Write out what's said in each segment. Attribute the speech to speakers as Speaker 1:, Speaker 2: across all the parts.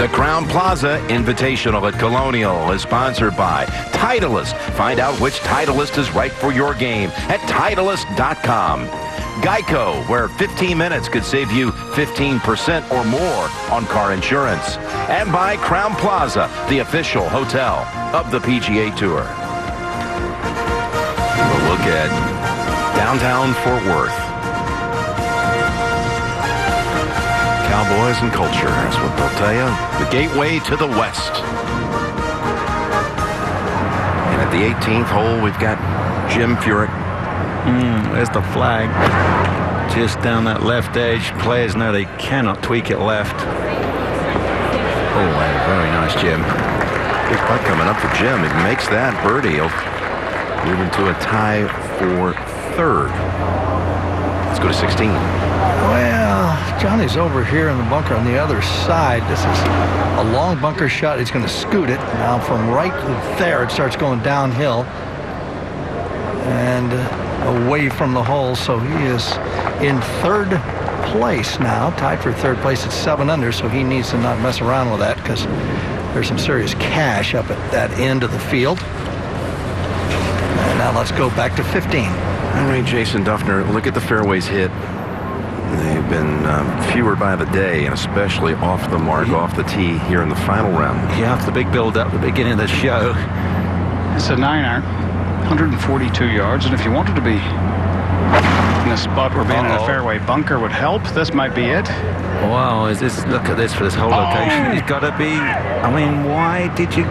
Speaker 1: The Crowne Plaza Invitational at Colonial is sponsored by Titleist. Find out which Titleist is right for your game at Titleist.com. Geico, where 15 minutes could save you 15% or more on car insurance. And by Crowne Plaza, the official hotel of the PGA Tour. We'll look at downtown Fort Worth. Cowboys and culture, that's what they'll tell you. The gateway to the West. And at the 18th hole, we've got Jim Furyk.
Speaker 2: There's the flag. Just down that left edge. Players know they cannot tweak it left.
Speaker 1: Oh, very nice, Jim. Big putt coming up for Jim. He makes that birdie. He'll move into a tie for third. Let's go to 16.
Speaker 3: Well, Johnny's over here in the bunker on the other side. This is a long bunker shot. He's going to scoot it. Now from right to there, it starts going downhill and away from the hole. So he is in third place now, tied for third place at 7 under. So he needs to not mess around with that because there's some serious cash up at that end of the field. And now let's go back to 15.
Speaker 1: All right, Jason Duffner, look at the fairways hit. They've been fewer by the day, and especially off the mark, off the tee here in the final round.
Speaker 2: Yeah, after the big build-up at the beginning of the show.
Speaker 4: It's a 9-iron, 142 yards, and if you wanted to be in a spot where being in a fairway bunker would help, this might be it.
Speaker 2: Wow, look at this for this whole location. He's got to be, I mean, why did it?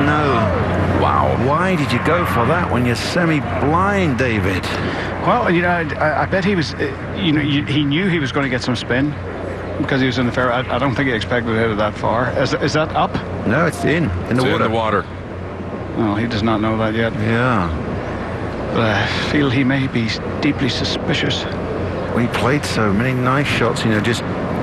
Speaker 2: No.
Speaker 1: Wow.
Speaker 2: Why did you go for that when you're semi-blind, David?
Speaker 4: Well, you know, I bet he was, he knew he was going to get some spin because he was in the fairway. I don't think he expected to hit it that far. Is that up?
Speaker 2: No, it's in the water.
Speaker 1: In the water.
Speaker 4: Oh, he does not know that yet.
Speaker 2: Yeah.
Speaker 4: But I feel he may be deeply suspicious.
Speaker 2: We played so many nice shots, just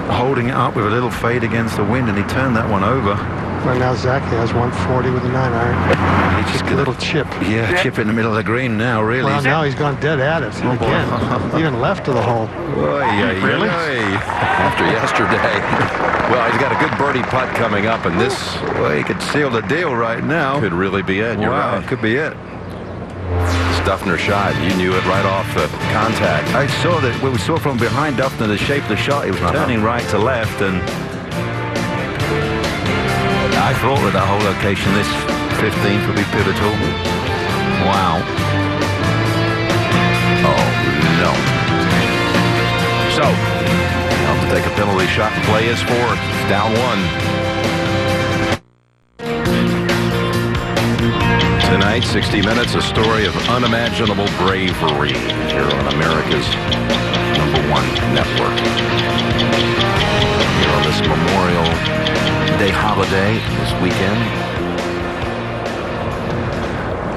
Speaker 2: holding it up with a little fade against the wind, and he turned that one over.
Speaker 5: Well, now Zach has 140 with a 9-iron.
Speaker 2: He just
Speaker 5: a little chip.
Speaker 2: Yeah, chip in the middle of the green now, really.
Speaker 5: Well, now he's gone dead at it again. Even left of the hole.
Speaker 1: Really? After yesterday. Well, he's got a good birdie putt coming up, and this...
Speaker 2: Well, he could seal the deal right now.
Speaker 1: Could really be it. You're right.
Speaker 2: Could be it.
Speaker 1: Duffner shot. You knew it right off the contact.
Speaker 2: I saw that. We saw from behind Duffner the shape of the shot. He was turning right to left, and I thought with that whole location, this 15th would be pivotal. Wow.
Speaker 1: Oh, no. So, have to take a penalty shot and play his fourth. It's down 1. Tonight, 60 Minutes, a story of unimaginable bravery here on America's #1 network. Here on this Memorial Day holiday this weekend.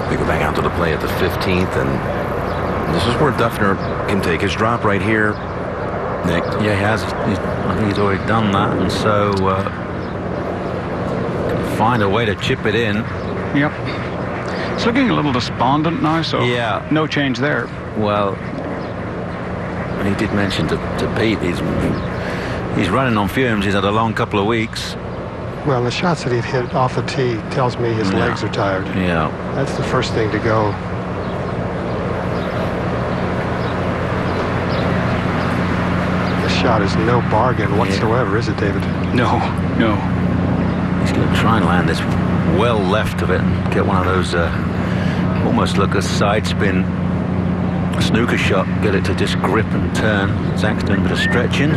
Speaker 1: We go back out to the play at the 15th, and this is where Duffner can take his drop right here. Nick?
Speaker 2: Yeah, he has. I think he's already done that, and so find a way to chip it in.
Speaker 4: Yep. It's looking a little despondent now, so
Speaker 2: yeah,
Speaker 4: no change there.
Speaker 2: Well, he did mention to Pete he's running on fumes. He's had a long couple of weeks.
Speaker 5: Well, the shots that he'd hit off the tee tells me his legs are tired.
Speaker 2: Yeah.
Speaker 5: That's the first thing to go. The shot is no bargain whatsoever, is it, David?
Speaker 4: No.
Speaker 2: He's going to try and land this well left of it and get one of those almost like a side spin snooker shot, get it to just grip and turn. Zach's doing a bit of stretching.
Speaker 1: I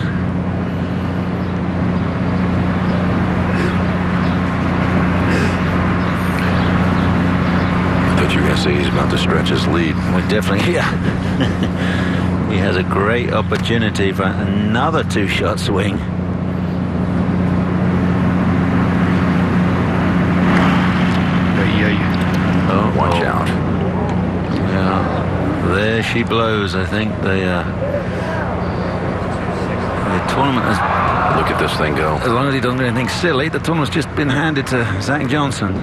Speaker 1: thought you were going to say he's about to stretch his lead.
Speaker 2: Well, definitely, yeah. He has a great opportunity for another 2-shot swing.
Speaker 1: Watch out.
Speaker 2: Yeah, there she blows. I think the tournament has...
Speaker 1: Look at this thing go.
Speaker 2: As long as he doesn't do anything silly, the tournament's just been handed to Zach Johnson.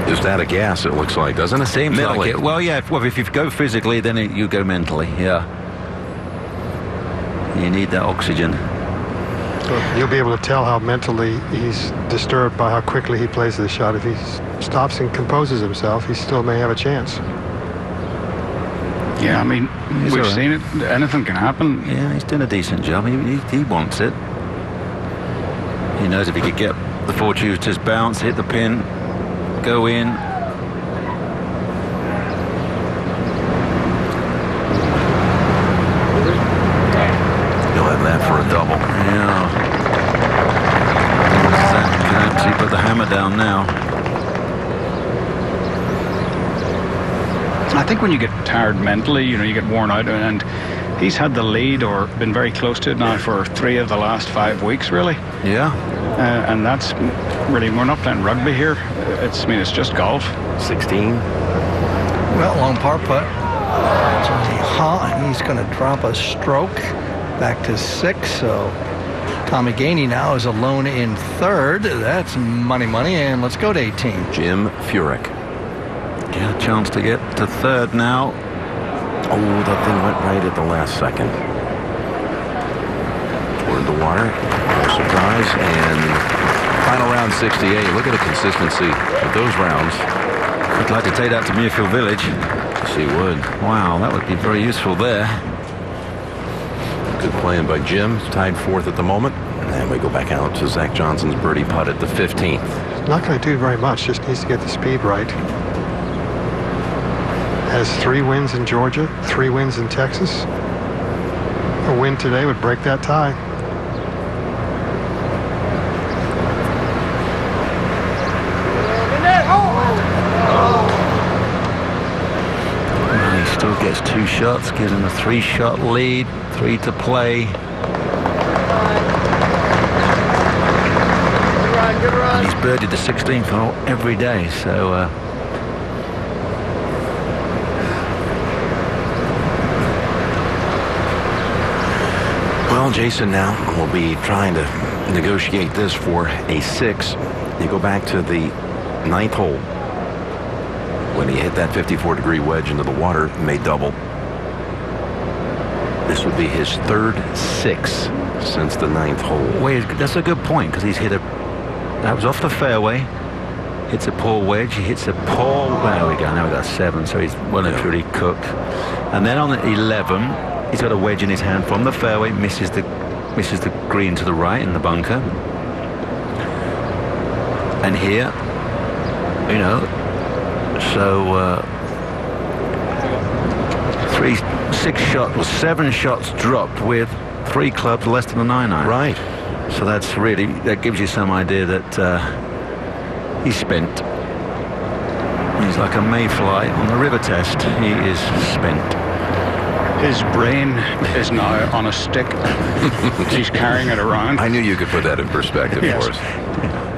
Speaker 1: Just out of gas, it looks like, doesn't it?
Speaker 2: Seems like it. Well, yeah, if you go physically, then you go mentally, yeah. You need that oxygen.
Speaker 5: You'll be able to tell how mentally he's disturbed by how quickly he plays the shot. If he stops and composes himself, he still may have a chance.
Speaker 4: Yeah, I mean, we've seen it. Anything can happen.
Speaker 2: Yeah, he's doing a decent job. He wants it. He knows if he could get the fortune, just bounce, hit the pin, go in.
Speaker 1: He'll have that for a double.
Speaker 2: Yeah. Zach can actually put the hammer down now.
Speaker 4: I think when you get tired mentally, you get worn out, and he's had the lead or been very close to it now for 3 of the last 5 weeks, really.
Speaker 2: Yeah.
Speaker 4: And that's really, we're not playing rugby here. It's just golf.
Speaker 1: 16.
Speaker 3: Well, long par putt. He's going to drop a stroke back to 6. So Tommy Gainey now is alone in 3rd. That's money. And let's go to 18.
Speaker 1: Jim Furyk.
Speaker 2: Yeah, chance to get to 3rd now.
Speaker 1: Oh, that thing went right at the last second. Toward the water. No surprise. And final round 68. Look at the consistency of those rounds.
Speaker 2: I'd like to take that to Muirfield Village.
Speaker 1: She would.
Speaker 2: Wow, that would be very useful there.
Speaker 1: Good playing by Jim. Tied 4th at the moment. And we go back out to Zach Johnson's birdie putt at the 15th.
Speaker 5: Not going to do very much. Just needs to get the speed right. Has 3 wins in Georgia, 3 wins in Texas. A win today would break that tie.
Speaker 2: He still gets 2 shots, gives him a 3-shot lead, 3 to play. And he's birdied the 16th hole every day, so
Speaker 1: Well, Jason now will be trying to negotiate this for a 6. You go back to the 9th hole when he hit that 54-degree wedge into the water, made double. This would be his 3rd 6 since the 9th hole.
Speaker 2: Wait, that's a good point, because he's hit that was off the fairway, hits a poor wedge, he hits a poor, there we go, now we got 7, so he's well and truly cooked. And then on the 11, he's got a wedge in his hand from the fairway, misses the green to the right in the bunker. And here, so 7 shots dropped with 3 clubs less than a 9-iron.
Speaker 1: Right.
Speaker 2: So that gives you some idea that he's spent. He's like a mayfly on the river test. He is spent.
Speaker 4: His brain is now on a stick. He's carrying it around.
Speaker 1: I knew you could put that in perspective
Speaker 4: Yes.
Speaker 1: for us.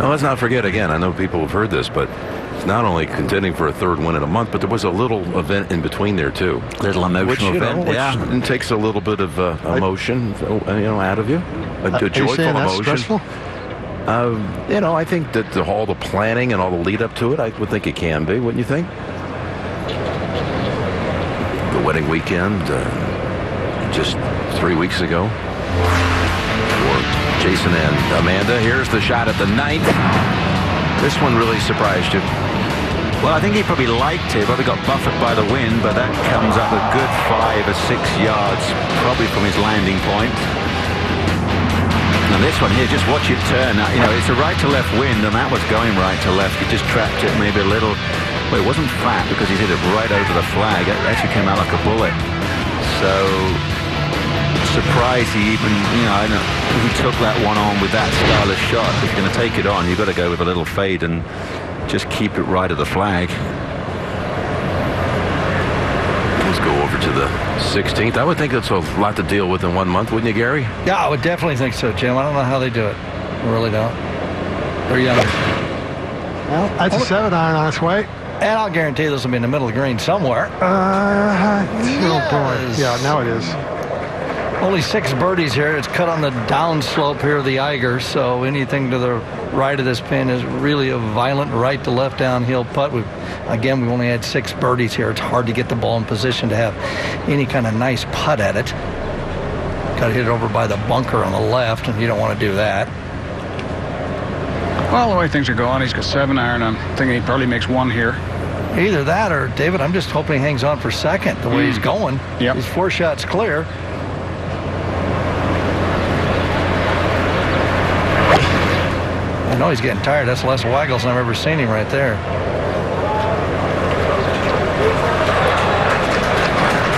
Speaker 1: Now, let's not forget, again, I know people have heard this, but it's not only contending for a 3rd win in a month, but there was a little event in between there, too.
Speaker 2: Little emotional event,
Speaker 1: yeah. It takes a little bit of emotion, out of you. A joyful emotion.
Speaker 5: Stressful?
Speaker 1: I think that all the planning and all the lead up to it, I would think it can be, wouldn't you think? The wedding weekend, just 3 weeks ago. For Jason and Amanda, here's the shot at the 9th. This one really surprised you.
Speaker 2: Well, I think he probably liked it, probably got buffered by the wind, but that comes up a good 5 or 6 yards, probably from his landing point. And this one here, just watch it turn. It's a right to left wind, and that was going right to left. He just trapped it maybe a little. Well, it wasn't flat because he hit it right over the flag. It actually came out like a bullet. So, surprised he even, he took that one on with that style of shot. If you're going to take it on, you've got to go with a little fade and just keep it right of the flag.
Speaker 1: Let's go over to the 16th. I would think that's a lot to deal with in 1 month, wouldn't you, Gary?
Speaker 3: Yeah, I would definitely think so, Jim. I don't know how they do it. I really don't. They're young.
Speaker 5: Well, that's a 7-iron on its way.
Speaker 3: And I'll guarantee this will be in the middle of the green somewhere.
Speaker 5: Oh, boy. Yeah, now it is.
Speaker 3: Only 6 birdies here. It's cut on the downslope here of the Eiger, so anything to the right of this pin is really a violent right to left downhill putt. We've only had 6 birdies here. It's hard to get the ball in position to have any kind of nice putt at it. Got to hit it over by the bunker on the left, and you don't want to do that.
Speaker 4: Well, the way things are going, he's got 7 iron. I'm thinking he probably makes 1 here.
Speaker 3: Either that or, David, I'm just hoping he hangs on for second the way he's going.
Speaker 4: Yep.
Speaker 3: He's 4 shots clear. I know he's getting tired. That's less waggles than I've ever seen him right there.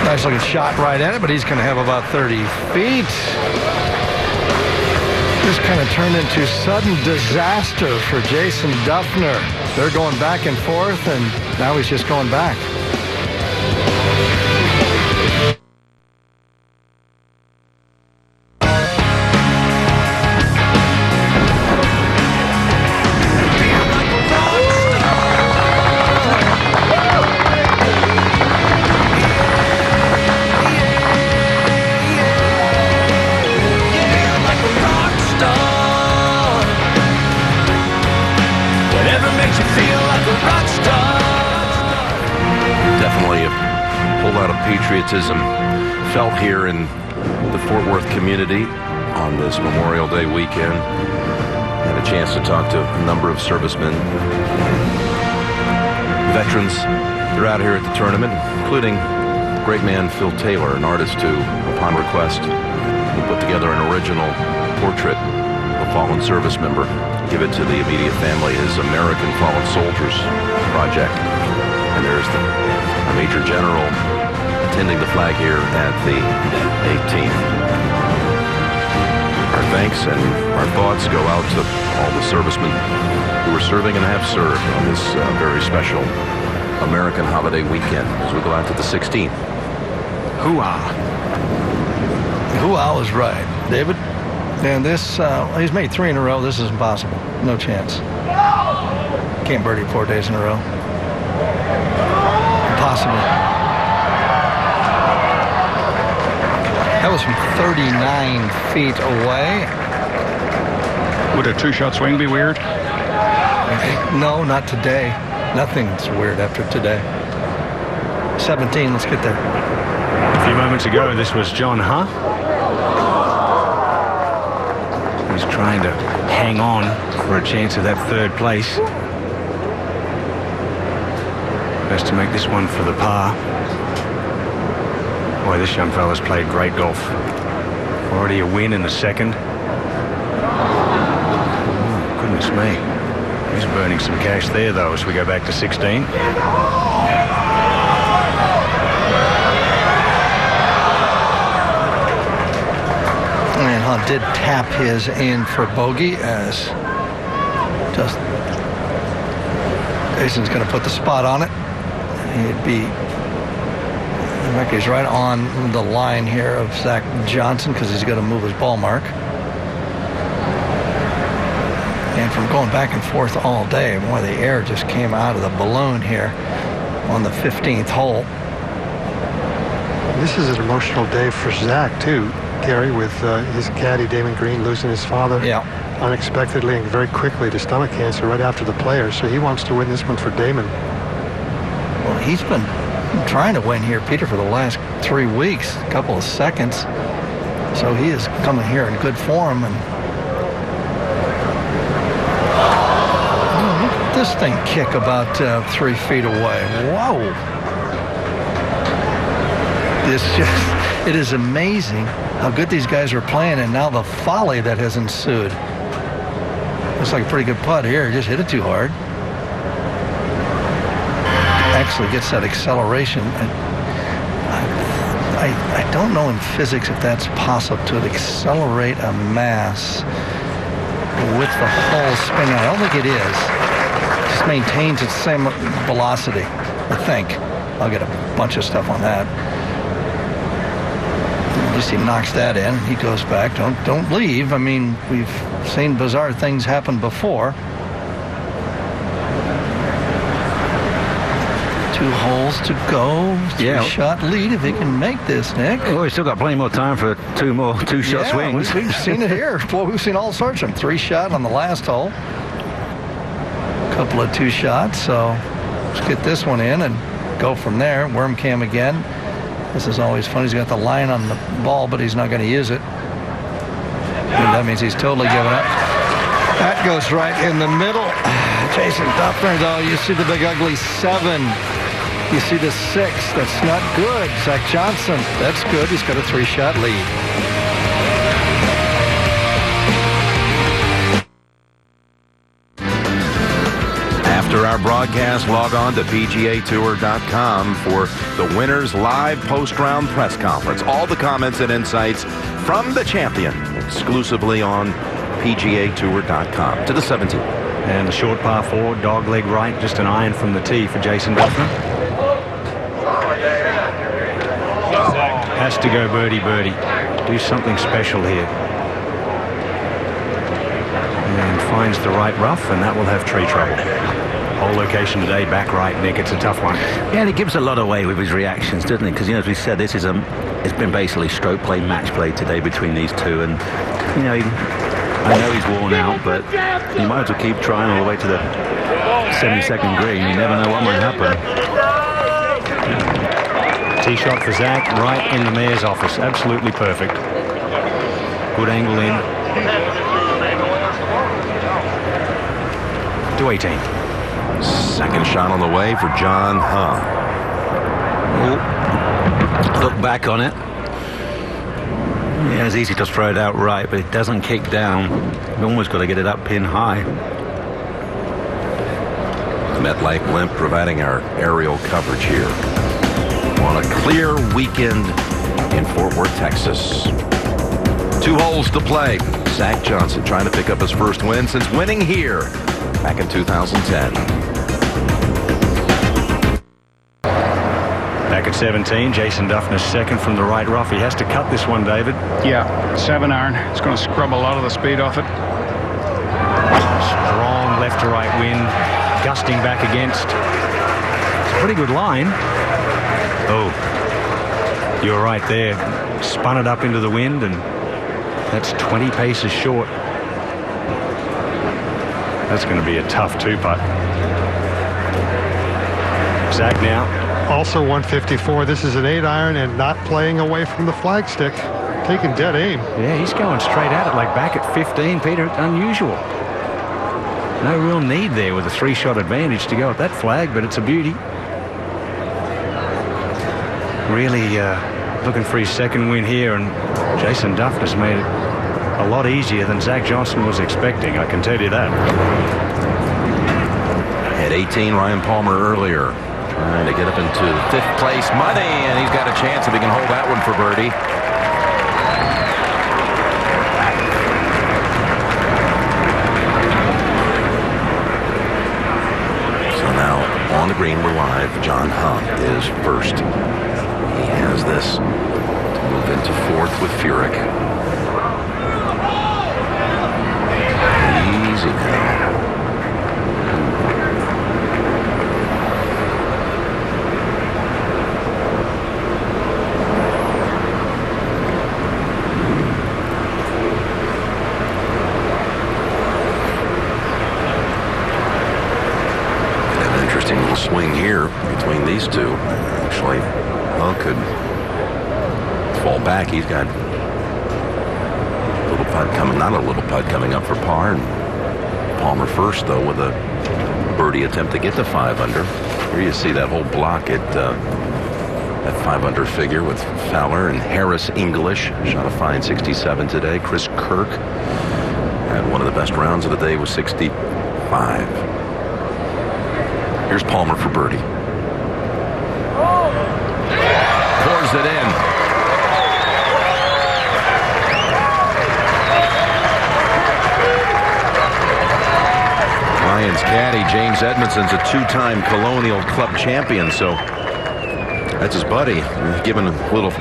Speaker 3: Nice looking shot right at it, but he's going to have about 30 feet. This kind of turned into sudden disaster for Jason Duffner. They're going back and forth, and now he's just going back.
Speaker 1: Patriotism felt here in the Fort Worth community on this Memorial Day weekend. Had a chance to talk to a number of servicemen, veterans. They're out here at the tournament, including great man Phil Taylor, an artist who, upon request, will put together an original portrait of a fallen service member, give it to the immediate family, his American Fallen Soldiers project. And there's the Major General attending the flag here at the 18th. Our thanks and our thoughts go out to all the servicemen who are serving and have served on this very special American holiday weekend as we go out to the 16th.
Speaker 4: Hoo-ah.
Speaker 3: Hoo-ah was right, David. And this, he's made 3 in a row. This is impossible. No chance. Can't birdie 4 days in a row. Impossible. That was from 39 feet away.
Speaker 4: Would a 2-shot swing be weird?
Speaker 3: No, not today. Nothing's weird after today. 17, let's get there.
Speaker 2: A few moments ago, this was John Huh. He's trying to hang on for a chance of that 3rd place. Best to make this one for the par. Boy, this young fella's played great golf. Already a win in the 2nd. Oh, goodness me. He's burning some cash there, though, as we go back to 16.
Speaker 3: And Hunt did tap his in for bogey as just Jason's going to put the spot on it. He'd be, in fact, he's right on the line here of Zach Johnson because he's got to move his ball mark. And from going back and forth all day, boy, the air just came out of the balloon here on the 15th hole.
Speaker 5: This is an emotional day for Zach, too, Gary, with his caddy, Damon Green, losing his father unexpectedly and very quickly to stomach cancer right after the Players. So he wants to win this one for Damon.
Speaker 3: Well, he's been trying to win here, Peter, for the last 3 weeks, a couple of seconds. So he is coming here in good form. And look at this thing kick about 3 feet away. Whoa. It is amazing how good these guys are playing, and now the folly that has ensued. Looks like a pretty good putt here. Just hit it too hard. Actually gets that acceleration. I don't know in physics if that's possible to accelerate a mass with the hull spinning. I don't think it is. It just maintains its same velocity, I think. I'll get a bunch of stuff on that. At least he knocks that in. He goes back. Don't leave. I mean, we've seen bizarre things happen before. 2 holes to go. 3-shot lead if he can make this, Nick.
Speaker 2: Oh, he's still got plenty more time for 2 more 2-shot swings.
Speaker 3: We've seen it here. Boy, we've seen all sorts of them. 3-shot on the last hole. A couple of 2 shots. So let's get this one in and go from there. Worm cam again. This is always fun. He's got the line on the ball, but he's not going to use it. And that means he's totally given up. That goes right in the middle. Jason Duffner, though, you see the big ugly 7. You see the 6. That's not good. Zach Johnson, that's good. He's got a 3-shot lead.
Speaker 1: After our broadcast, log on to PGAtour.com for the winner's live post-round press conference. All the comments and insights from the champion exclusively on PGAtour.com. To the 17th.
Speaker 2: And the short par 4, dogleg right, just an iron from the tee for Jason Duffner. Has to go birdie, birdie. Do something special here. And finds the right rough, and that will have tree trouble. Whole location today, back right, Nick. It's a tough one.
Speaker 6: Yeah, and he gives a lot away with his reactions, doesn't he? Because, you know, as we said, this is it's been basically stroke play, match play today between these two. And, you know, I know he's worn out, but you might as well keep trying all the way to the 72nd green. You never know what might happen.
Speaker 2: Tee shot for Zach, right in the mayor's office. Absolutely perfect. Good angle in. To 18.
Speaker 1: Second shot on the way for John Hunt.
Speaker 6: Look back on it. Yeah, it's easy to throw it out right, but it doesn't kick down. You've almost got to get it up pin high.
Speaker 1: The MetLife blimp providing our aerial coverage here on a clear weekend in Fort Worth, Texas. 2 holes to play. Zach Johnson trying to pick up his first win since winning here back in 2010.
Speaker 2: Back at 17, Jason Duffner's second from the right rough. He has to cut this one, David.
Speaker 4: Yeah, 7 iron. It's going to scrub a lot of the speed off it.
Speaker 2: Strong left to right wind, gusting back against. It's a pretty good line. Oh, you're right there. Spun it up into the wind, and that's 20 paces short. That's going to be a tough 2-putt. Zach now.
Speaker 5: Also 154. This is an 8-iron and not playing away from the flagstick. Taking dead aim.
Speaker 2: Yeah, he's going straight at it, like back at 15, Peter. Unusual. No real need there with a 3-shot advantage to go at that flag, but it's a beauty. Really looking for his second win here, and Jason Duffner's made it a lot easier than Zach Johnson was expecting, I can tell you that.
Speaker 1: At 18, Ryan Palmer earlier trying to get up into 5th place money, and he's got a chance if he can hold that one for birdie. So now on the green, we're live. John Hunt is first. He has this to move into 4th with Furyk. Easy now. Little swing here between these two. Actually, well, could fall back. He's got a little putt coming, not a little putt coming up for par. And Palmer first, though, with a birdie attempt to get to 5 under. Here you see that whole block at that 5 under figure with Fowler and Harris English. Shot a fine 67 today. Chris Kirk had one of the best rounds of the day with 65. Here's Palmer for birdie. Pours it in. Ryan's caddy, James Edmondson's a 2-time Colonial Club champion, so that's his buddy. Given a little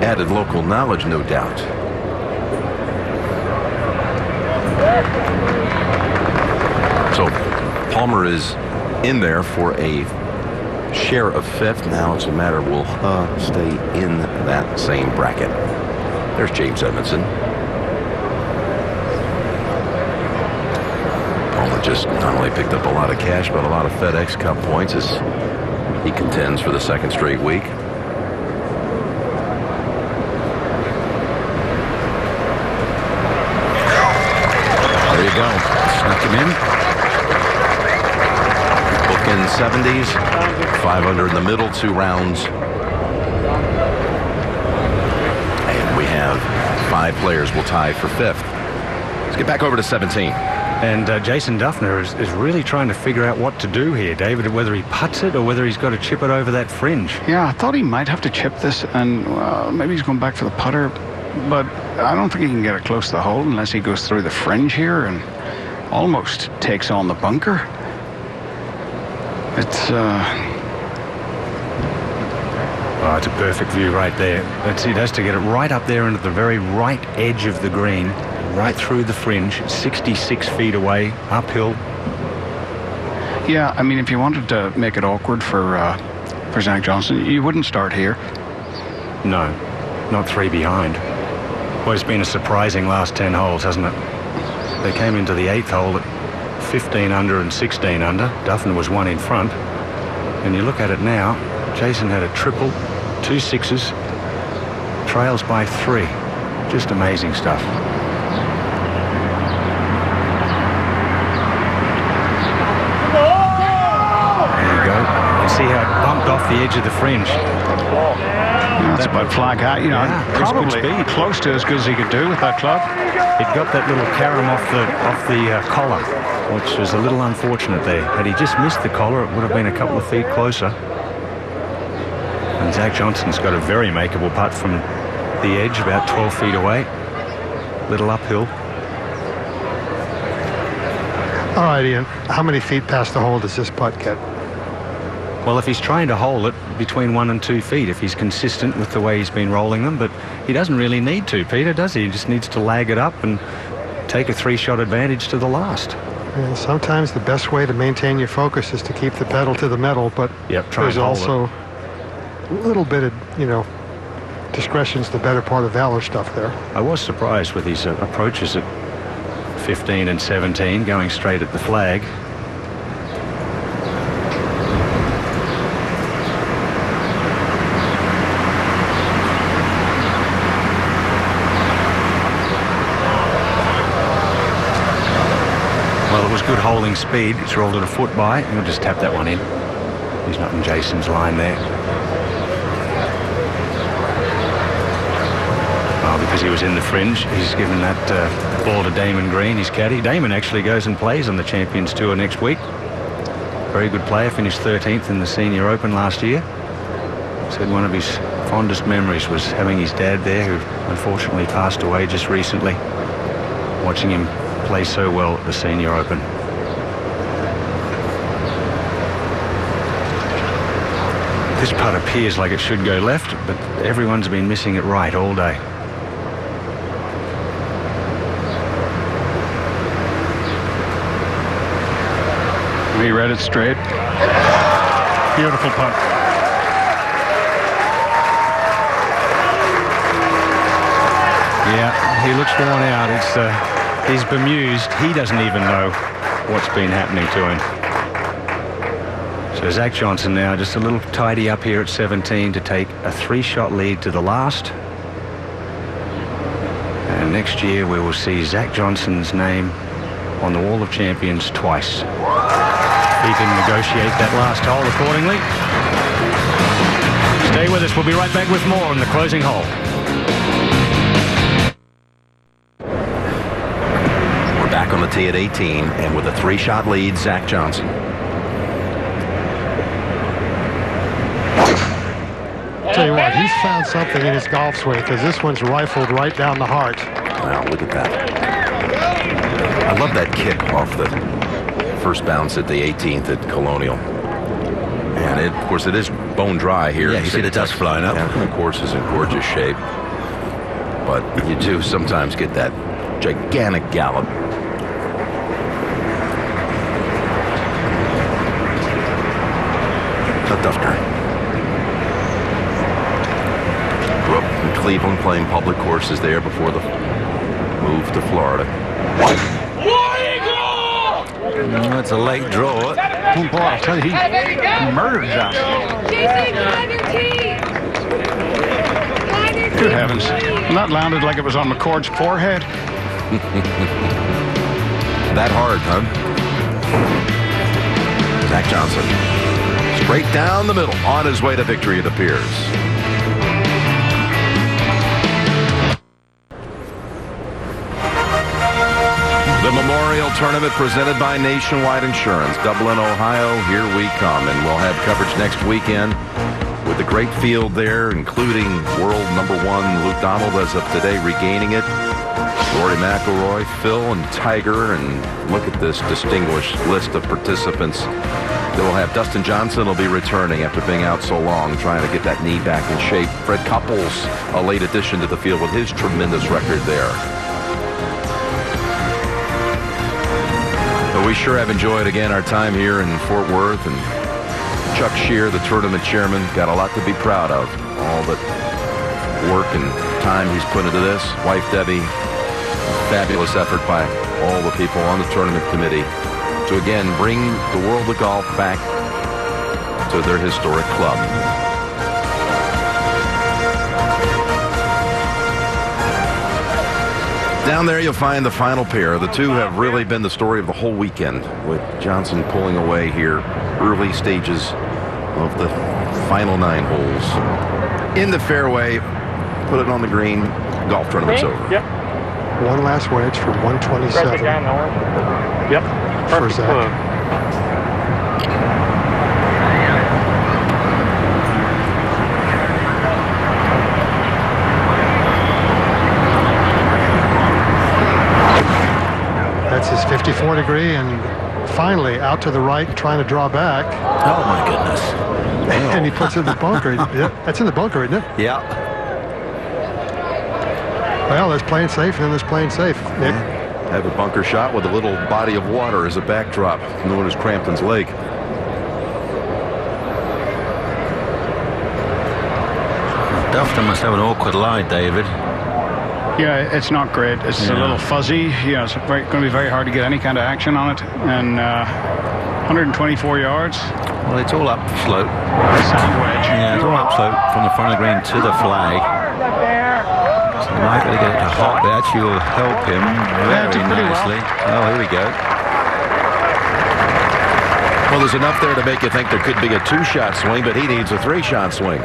Speaker 1: added local knowledge, no doubt. So Palmer is in there for a share of 5th. Now it's a matter will stay in that same bracket. There's James Edmondson. Palmer just not only picked up a lot of cash, but a lot of FedEx Cup points as he contends for the 2nd straight week.
Speaker 2: go. Snuck him in.
Speaker 1: Book in 70s. 500 in the middle, 2 rounds. And we have 5 players will tie for 5th. Let's get back over to 17.
Speaker 4: And Jason Duffner is really trying to figure out what to do here, David, whether he putts it or whether he's got to chip it over that fringe. Yeah, I thought he might have to chip this, and maybe he's going back for the putter, but I don't think he can get it close to the hole unless he goes through the fringe here and almost takes on the bunker. It's oh, it's a perfect view right there. It has to get it right up there into the very right edge of the green, right through the fringe, 66 feet away, uphill. Yeah, I mean, if you wanted to make it awkward for Zach Johnson, you wouldn't start here. No, not 3 behind. Well, it's been a surprising last 10 holes, hasn't it? They came into the 8th hole at 15 under and 16 under. Duffner was 1 in front. And you look at it now, Jason had a triple, 2 sixes, trails by 3. Just amazing stuff. See how it bumped off the edge of the fringe. That's about flag high. You know, probably close to as good as he could do with that club. It got that little carom off the collar, which was a little unfortunate there. Had he just missed the collar, it would have been a couple of feet closer. And Zach Johnson's got a very makeable putt from the edge, about 12 feet away. Little uphill.
Speaker 5: All right, Ian. How many feet past the hole does this putt get?
Speaker 4: Well, if he's trying to hole it, between 1 and 2 feet, if he's consistent with the way he's been rolling them, but he doesn't really need to, Peter, does he? He just needs to lag it up and take a 3-shot advantage to the last.
Speaker 5: Well, sometimes the best way to maintain your focus is to keep the pedal to the metal, but there's also a little bit of, discretion's the better part of valor stuff there.
Speaker 4: I was surprised with his approaches at 15 and 17, going straight at the flag. Good holding speed. It's rolled at a foot by. We'll just tap that one in. He's not in Jason's line there. Oh, because he was in the fringe, he's given that ball to Damon Green, his caddy. Damon actually goes and plays on the Champions Tour next week. Very good player. Finished 13th in the Senior Open last year. Said one of his fondest memories was having his dad there, who unfortunately passed away just recently. Watching him play so well at the Senior Open. This putt appears like it should go left, but everyone's been missing it right all day. He read it straight. Beautiful putt. Yeah, he looks worn out. He's bemused. He doesn't even know what's been happening to him. So Zach Johnson now just a little tidy up here at 17 to take a 3-shot lead to the last. And next year we will see Zach Johnson's name on the Wall of Champions twice. He can negotiate that last hole accordingly. Stay with us. We'll be right back with more on the closing hole.
Speaker 1: We're back on the tee at 18, and with a 3-shot lead, Zach Johnson.
Speaker 5: Tell you what, he's found something in his golf swing, because this one's rifled right down the heart.
Speaker 1: Wow, look at that. I love that kick off the first bounce at the 18th at Colonial. And of course, it is bone dry here.
Speaker 2: Yeah, you see the dust flying up.
Speaker 1: Yeah, the course is in gorgeous shape. But you do sometimes get that gigantic gallop. The Duffner. Grew up in Cleveland playing public courses there before the move to Florida.
Speaker 2: That's a late draw.
Speaker 4: Oh boy, I'll tell you, he murdered Josh. Good heavens. And that landed like it was on McCord's forehead.
Speaker 1: That hard, huh? Zach Johnson. Straight down the middle on his way to victory, it appears. The Memorial Tournament presented by Nationwide Insurance. Dublin, Ohio, here we come. And we'll have coverage next weekend with a great field there, including world number 1 Luke Donald as of today regaining it. Rory McIlroy, Phil, and Tiger. And look at this distinguished list of participants. They'll have Dustin Johnson will be returning after being out so long, trying to get that knee back in shape. Fred Couples, a late addition to the field with his tremendous record there. But we sure have enjoyed, again, our time here in Fort Worth. And Chuck Shear, the tournament chairman, got a lot to be proud of. All the work and time he's put into this. Wife Debbie, fabulous effort by all the people on the tournament committee to, again, bring the world of golf back to their historic club. Down there you'll find the final pair. The two have really been the story of the whole weekend, with Johnson pulling away here early stages of the final 9 holes. In the fairway, put it on the green, golf tournament's over.
Speaker 5: Yep. One last wedge for 127.
Speaker 7: Yep.
Speaker 5: For Zach. That's his 54 degree, and finally out to the right, trying to draw back.
Speaker 2: Oh my goodness.
Speaker 5: And he puts it in the bunker. Yeah, that's in the bunker, isn't it?
Speaker 2: Yeah.
Speaker 5: Well, there's playing safe, and then there's playing safe. Nick?
Speaker 1: Have a bunker shot with a little body of water as a backdrop, known as Crampton's Lake.
Speaker 2: Dufton must have an awkward lie, David.
Speaker 7: Yeah, it's not great. It's a little fuzzy. Yeah, it's going to be very hard to get any kind of action on it. And 124 yards.
Speaker 2: Well, it's all upslope.
Speaker 7: Sand wedge.
Speaker 2: Yeah, it's all upslope from the front of the green to the flag. So might be able to get it to hop. It actually will help him very nicely. Well. Oh, here we go.
Speaker 1: Well, there's enough there to make you think there could be a 2-shot swing, but he needs a 3-shot swing.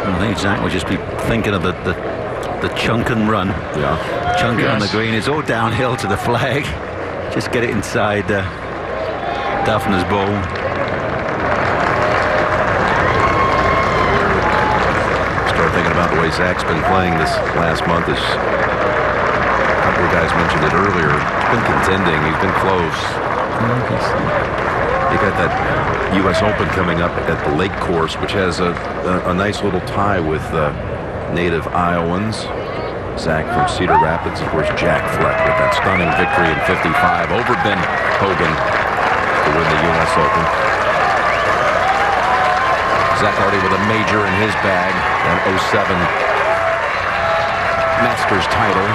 Speaker 2: I think Zach would just be thinking of the chunk and run.
Speaker 1: Yeah.
Speaker 2: Chunk it on the green. It's all downhill to the flag. Just get it inside Duffner's ball.
Speaker 1: Start thinking about the way Zach's been playing this last month. As a couple of guys mentioned it earlier, he's been contending. He's been close. You got that U.S. Open coming up at the Lake Course, which has a nice little tie with native Iowans. Zach from Cedar Rapids, of course, Jack Fleck with that stunning victory in 55 over Ben Hogan to win the U.S. Open. Zach already with a major in his bag, an 07 Masters title.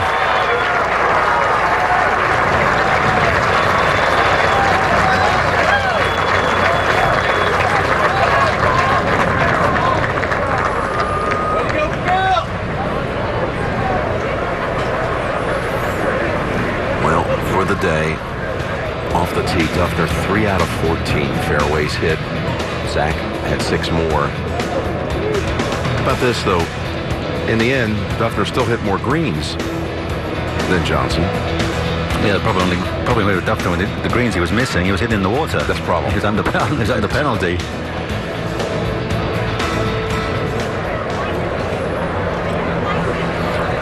Speaker 1: Day off the tee, Duffner 3 out of 14 fairways hit. Zach had 6 more. How about this though? In the end, Duffner still hit more greens than Johnson.
Speaker 2: Yeah, probably with Duffner with the greens he was missing. He was hitting the water.
Speaker 1: That's the problem.
Speaker 2: He was under penalty.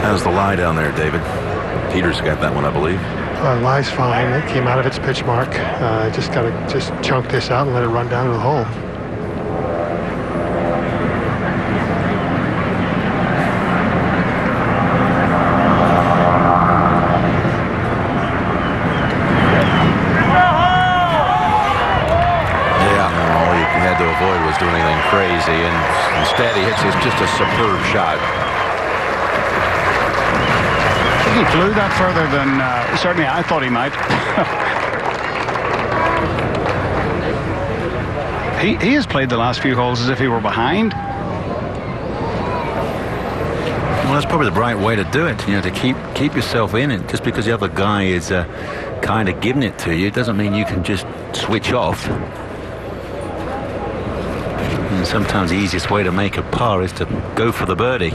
Speaker 1: How's the lie down there, David? Peters got that one, I believe.
Speaker 5: Lie's fine. It came out of its pitch mark. Just got to chunk this out and let it run down to the hole.
Speaker 1: Yeah, all you had to avoid was doing anything crazy, and instead he hits just a superb shot.
Speaker 7: He flew that further than certainly I thought he might. he has played the last few holes as if he were behind.
Speaker 2: Well, that's probably the right way to do it, to keep yourself in it. Just because the other guy is kind of giving it to you doesn't mean you can just switch off. And sometimes the easiest way to make a par is to go for the birdie.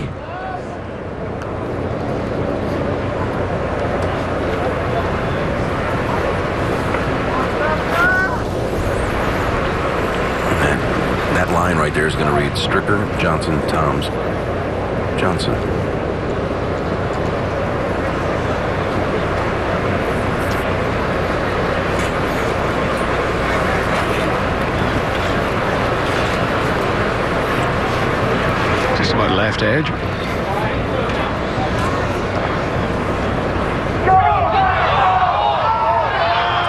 Speaker 1: That line right there is going to read Stricker, Johnson, Toms, Johnson.
Speaker 7: Just about left edge.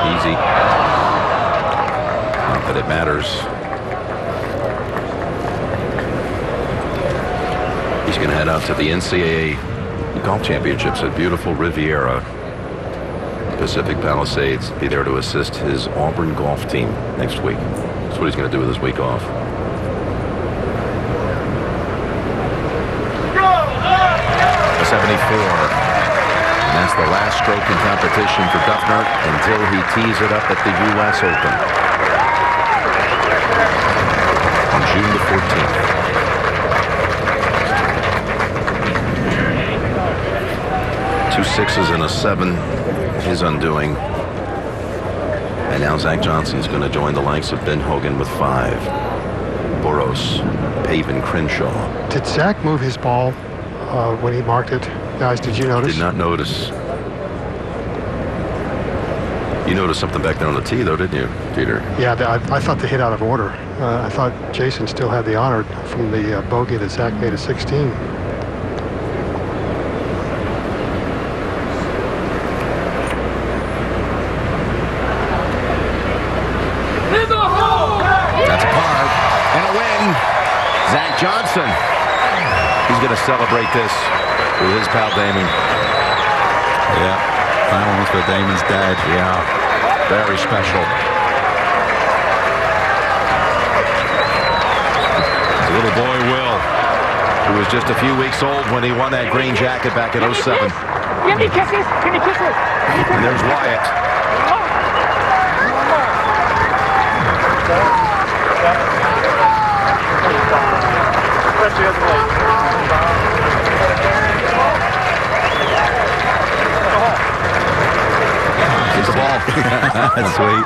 Speaker 1: Easy. Not that it matters. He's going to head out to the NCAA Golf Championships at beautiful Riviera, Pacific Palisades. Be there to assist his Auburn golf team next week. That's what he's going to do with his week off. A 74. And that's the last stroke in competition for Duffner until he tees it up at the U.S. Open on June the 14th. 2 6s and a 7, his undoing. And now Zach Johnson's going to join the likes of Ben Hogan with 5. Boros, Pavin, Crenshaw.
Speaker 5: Did Zach move his ball when he marked it? Guys, did you notice?
Speaker 1: Did not notice. You noticed something back there on the tee, though, didn't you, Peter?
Speaker 5: Yeah, I thought they hit out of order. I thought Jason still had the honor from the bogey that Zach made at 16.
Speaker 1: That's a par and a win. Zach Johnson. He's going to celebrate this with his pal Damon.
Speaker 2: Yeah, that one was for Damon's dad.
Speaker 1: Yeah, very special. The little boy Will, who was just a few weeks old when he won that green jacket back in 07.
Speaker 8: Give me kisses. Give me kisses.
Speaker 1: And there's Wyatt. Get the ball.
Speaker 2: That's sweet.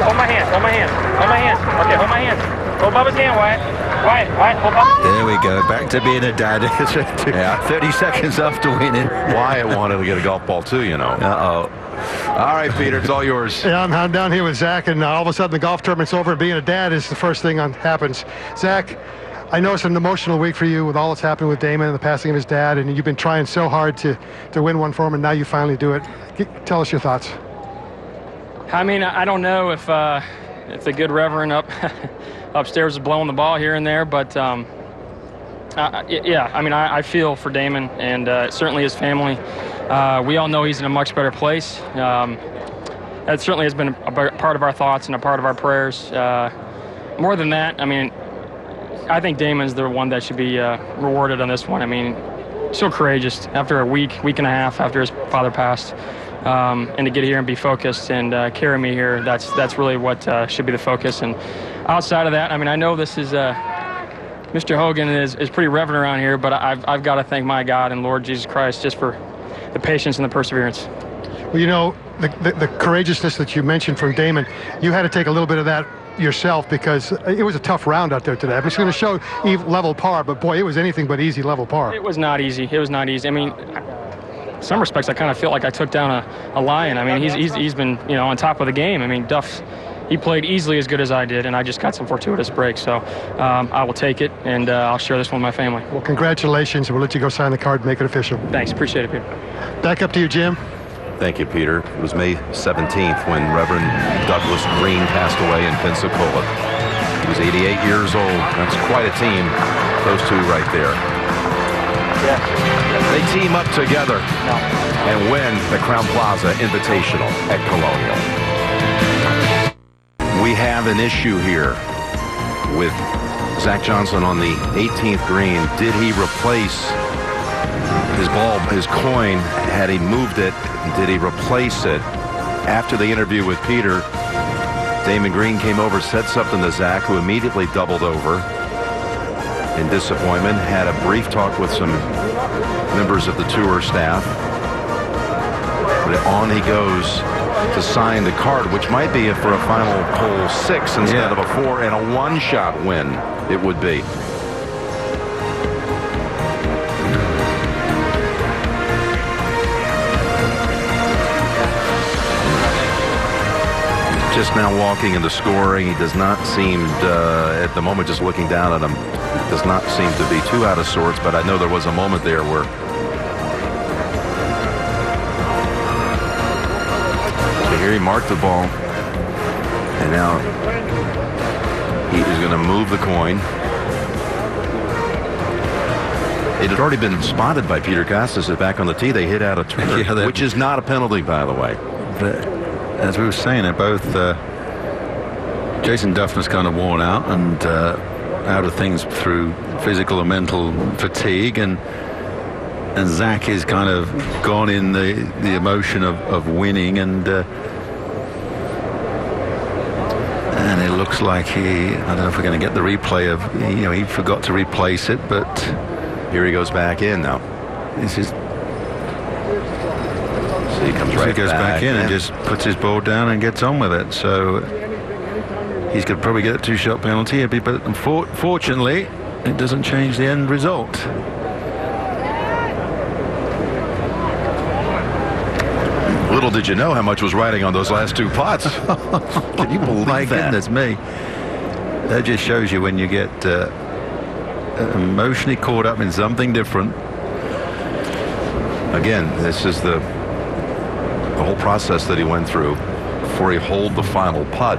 Speaker 8: Hold my hand. Hold my hand. Hold my hand. Okay, hold my hand. Hold Bubba's hand, Wyatt. Wyatt, hold Bubba's.
Speaker 2: There we go. Back to being a dad.
Speaker 1: Yeah.
Speaker 2: 30 seconds after winning.
Speaker 1: Wyatt wanted to get a golf ball too,
Speaker 2: Uh-oh.
Speaker 1: All right, Peter, it's all yours.
Speaker 5: Yeah, I'm down here with Zach, and all of a sudden the golf tournament's over, and being a dad is the first thing that happens. Zach, I know it's an emotional week for you with all that's happened with Damon and the passing of his dad, and you've been trying so hard to win one for him, and now you finally do it. Tell us your thoughts.
Speaker 9: I mean, I don't know if the good Reverend upstairs is blowing the ball here and there, but yeah, I mean, I feel for Damon and certainly his family. We all know he's in a much better place. That certainly has been a part of our thoughts and a part of our prayers. More than that, I mean, I think Damon's the one that should be rewarded on this one. I mean, so courageous after a week and a half after his father passed. And to get here and be focused and carry me here, that's really what should be the focus. And outside of that, I mean, I know this is Mr. Hogan is pretty reverent around here, but I've got to thank my God and Lord Jesus Christ just for the patience and the perseverance.
Speaker 5: Well, you know, the courageousness that you mentioned from Damon, you had to take a little bit of that yourself because it was a tough round out there today. I'm just going to show level par, but boy, it was anything but easy level par.
Speaker 9: It was not easy. It was not easy. I mean, in some respects, I kind of feel like I took down a lion. I mean, he's been, you know, on top of the game. I mean, Duff, he played easily as good as I did, and I just got some fortuitous breaks. So I will take it, and I'll share this one with my family.
Speaker 5: Well, congratulations. We'll let you go sign the card and make it official.
Speaker 9: Thanks. Appreciate it, Peter.
Speaker 5: Back up to you, Jim.
Speaker 1: Thank you, Peter. It was May 17th when Reverend Douglas Green passed away in Pensacola. He was 88 years old. That's quite a team, those two right there.
Speaker 8: Yes.
Speaker 1: They team up together and win the Crowne Plaza Invitational at Colonial. We have an issue here with Zach Johnson on the 18th green. Did he replace his ball, his coin? Had he moved it? Did he replace it? After the interview with Peter, Damon Green came over, said something to Zach, who immediately doubled over in disappointment. Had a brief talk with some members of the tour staff. But on he goes to sign the card, which might be for a final hole 6 instead of a 4, and a one-shot win it would be. Just now walking into scoring. He does not seem, at the moment, just looking down at him, does not seem to be too out of sorts, but I know there was a moment there where here he marked the ball, and now he is going to move the coin. It had already been spotted by Peter Costas back on the tee. They hit out a turn, which is not a penalty, by the way.
Speaker 2: But as we were saying, they're both Jason Duffner's kind of worn out and out of things through physical and mental fatigue, and Zach is kind of gone in the emotion of winning, and it looks like I don't know if we're going to get the replay of, he forgot to replace it, but
Speaker 1: here he goes back in now.
Speaker 2: This is.
Speaker 1: So he comes right
Speaker 2: goes back in and just puts his ball down and gets on with it. So he's going to probably get a 2-shot penalty, but unfortunately, it doesn't change the end result.
Speaker 1: Little did you know how much was riding on those last 2 putts. Can you believe
Speaker 2: My
Speaker 1: that?
Speaker 2: goodness me. That just shows you when you get emotionally caught up in something different.
Speaker 1: Again, this is the whole process that he went through before he holed the final putt,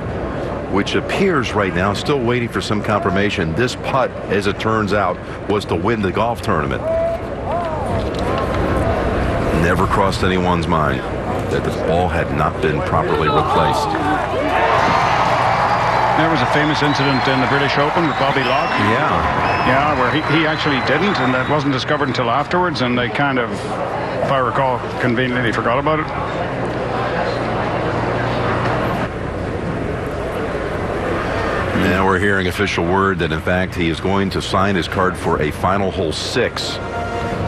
Speaker 1: which appears right now, still waiting for some confirmation. This putt, as it turns out, was to win the golf tournament. Never crossed anyone's mind that the ball had not been properly replaced.
Speaker 7: There was a famous incident in the British Open with Bobby Locke. Yeah, where he actually didn't, and that wasn't discovered until afterwards, and they kind of, if I recall, conveniently forgot about it.
Speaker 1: Now we're hearing official word that, in fact, he is going to sign his card for a final hole 6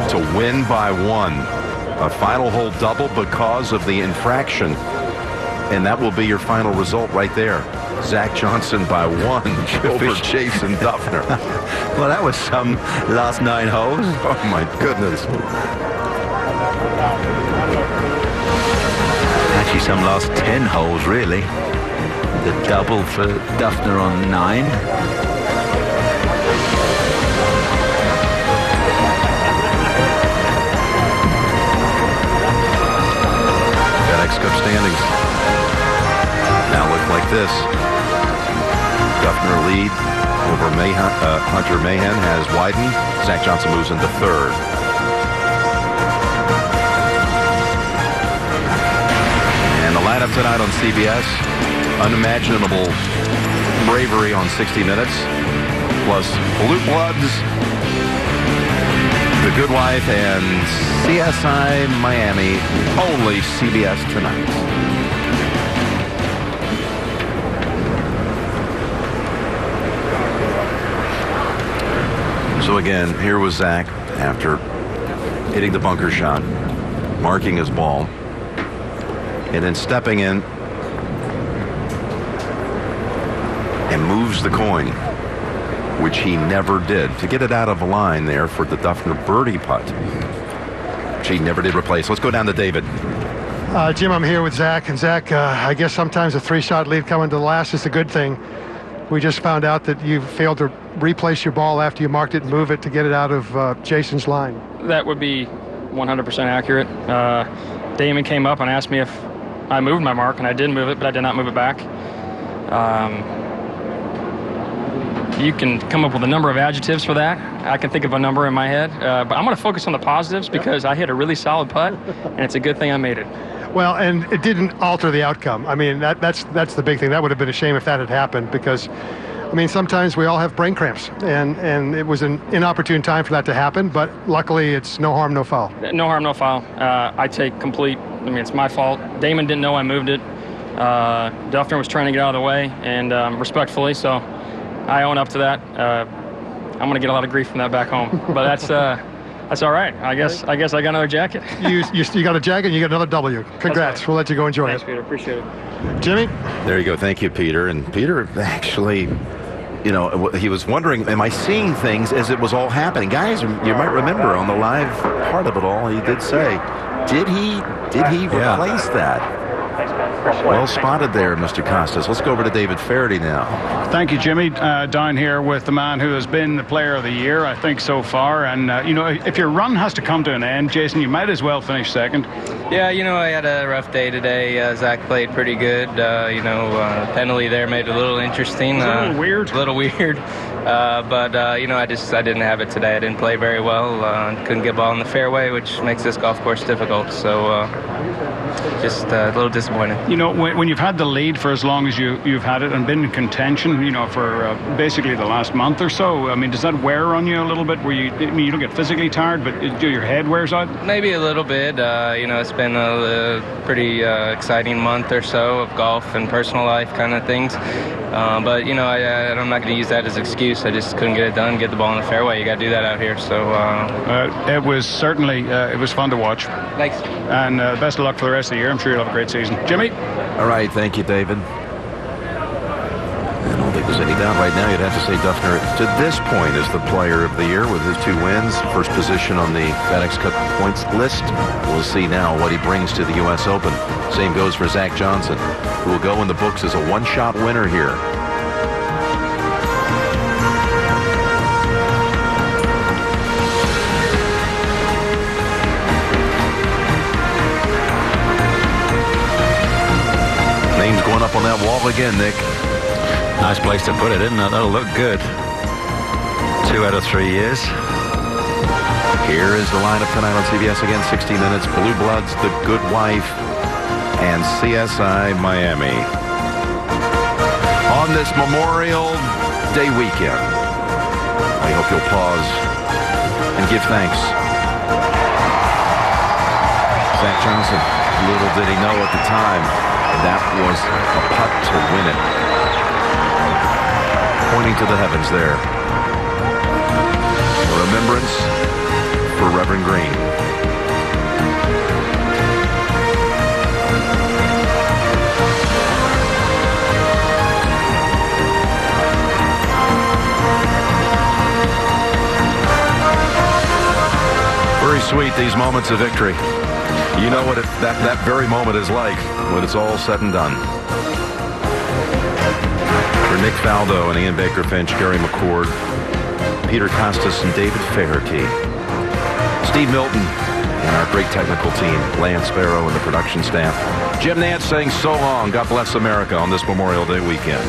Speaker 1: to win by 1. A final hole double because of the infraction. And that will be your final result right there. Zach Johnson by 1 over Jason Duffner.
Speaker 2: Well, that was some last 9 holes.
Speaker 1: Oh, my goodness.
Speaker 2: Actually, some last 10 holes, really. The double for Duffner on 9.
Speaker 1: FedEx Cup standings now look like this. Duffner lead over Hunter Mahan has widened. Zach Johnson moves into 3rd. And the lineup tonight on CBS, unimaginable bravery on 60 Minutes, plus Blue Bloods, The Good Wife, and CSI Miami, only CBS tonight. So again, here was Zach after hitting the bunker shot, marking his ball, and then stepping in and moves the coin, which he never did, to get it out of the line there for the Duffner birdie putt, which he never did replace. Let's go down to David.
Speaker 5: Jim, I'm here with Zach, and Zach, I guess sometimes a 3-shot lead coming to the last is a good thing. We just found out that you failed to replace your ball after you marked it and move it to get it out of Jason's line.
Speaker 9: That would be 100% accurate. Damon came up and asked me if I moved my mark, and I did move it, but I did not move it back. You can come up with a number of adjectives for that. I can think of a number in my head, but I'm going to focus on the positives because I hit a really solid putt, and it's a good thing I made it.
Speaker 5: Well, and it didn't alter the outcome. I mean, that's the big thing. That would have been a shame if that had happened, because I mean, sometimes we all have brain cramps, and it was an inopportune time for that to happen, but luckily it's no harm, no foul.
Speaker 9: No harm, no foul. I take complete, I mean, it's my fault. Damon didn't know I moved it. Duffner was trying to get out of the way, and respectfully, so I own up to that. I'm going to get a lot of grief from that back home, but that's all right. I guess I got another jacket.
Speaker 5: You got a jacket and you got another W. Congrats.
Speaker 9: Right.
Speaker 5: We'll let you go enjoy
Speaker 9: Thanks,
Speaker 5: it.
Speaker 9: Peter. Appreciate it.
Speaker 5: Jimmy?
Speaker 1: There you go. Thank you, Peter. And Peter actually, you know, he was wondering, am I seeing things as it was all happening? Guys, you might remember on the live part of it all, he did say, did he replace that? Well spotted there, Mr. Costas. Let's go over to David Faraday now.
Speaker 7: Thank you, Jimmy. Down here with the man who has been the player of the year, I think, so far. And, you know, if your run has to come to an end, Jason, you might as well finish second.
Speaker 10: Yeah, you know, I had a rough day today. Zach played pretty good. Penalty there made it a little interesting.
Speaker 7: It was a little weird.
Speaker 10: A little weird. But you know, I didn't have it today. I didn't play very well. Couldn't get ball in the fairway, which makes this golf course difficult. So just a little disappointed.
Speaker 7: You know, when you've had the lead for as long as you've had it and been in contention, you know, for basically the last month or so, I mean, does that wear on you a little bit? Where you don't get physically tired, but your head wears out? Maybe
Speaker 10: a little bit. You know, it's been a pretty exciting month or so of golf and personal life kind of things. But you know, I'm not going to use that as an excuse. I just couldn't get it done, get the ball in the fairway. You got to do that out here. So
Speaker 7: it was certainly it was fun to watch.
Speaker 10: Thanks.
Speaker 7: And best of luck for the rest of the year. I'm sure you'll have a great season. Jimmy?
Speaker 1: All right, thank you, David. I don't think there's any doubt right now. You'd have to say Duffner, to this point, is the player of the year with his 2 wins. First position on the FedEx Cup points list. We'll see now what he brings to the U.S. Open. Same goes for Zach Johnson, who will go in the books as a one-shot winner here. Names going up on that wall again, Nick.
Speaker 2: Nice place to put it, isn't it? That'll look good. 2 out of 3 years.
Speaker 1: Here is the lineup tonight on CBS again, 60 Minutes. Blue Bloods, The Good Wife, and CSI Miami. On this Memorial Day weekend, I hope you'll pause and give thanks. Zach Johnson, little did he know at the time, that was a putt to win it. Pointing to the heavens there. A remembrance for Reverend Green. Very sweet, these moments of victory. You know what that very moment is like when it's all said and done. For Nick Faldo and Ian Baker Finch, Gary McCord, Peter Costas and David Faherty, Steve Milton and our great technical team, Lance Sparrow and the production staff, Jim Nance saying so long, God bless America on this Memorial Day weekend.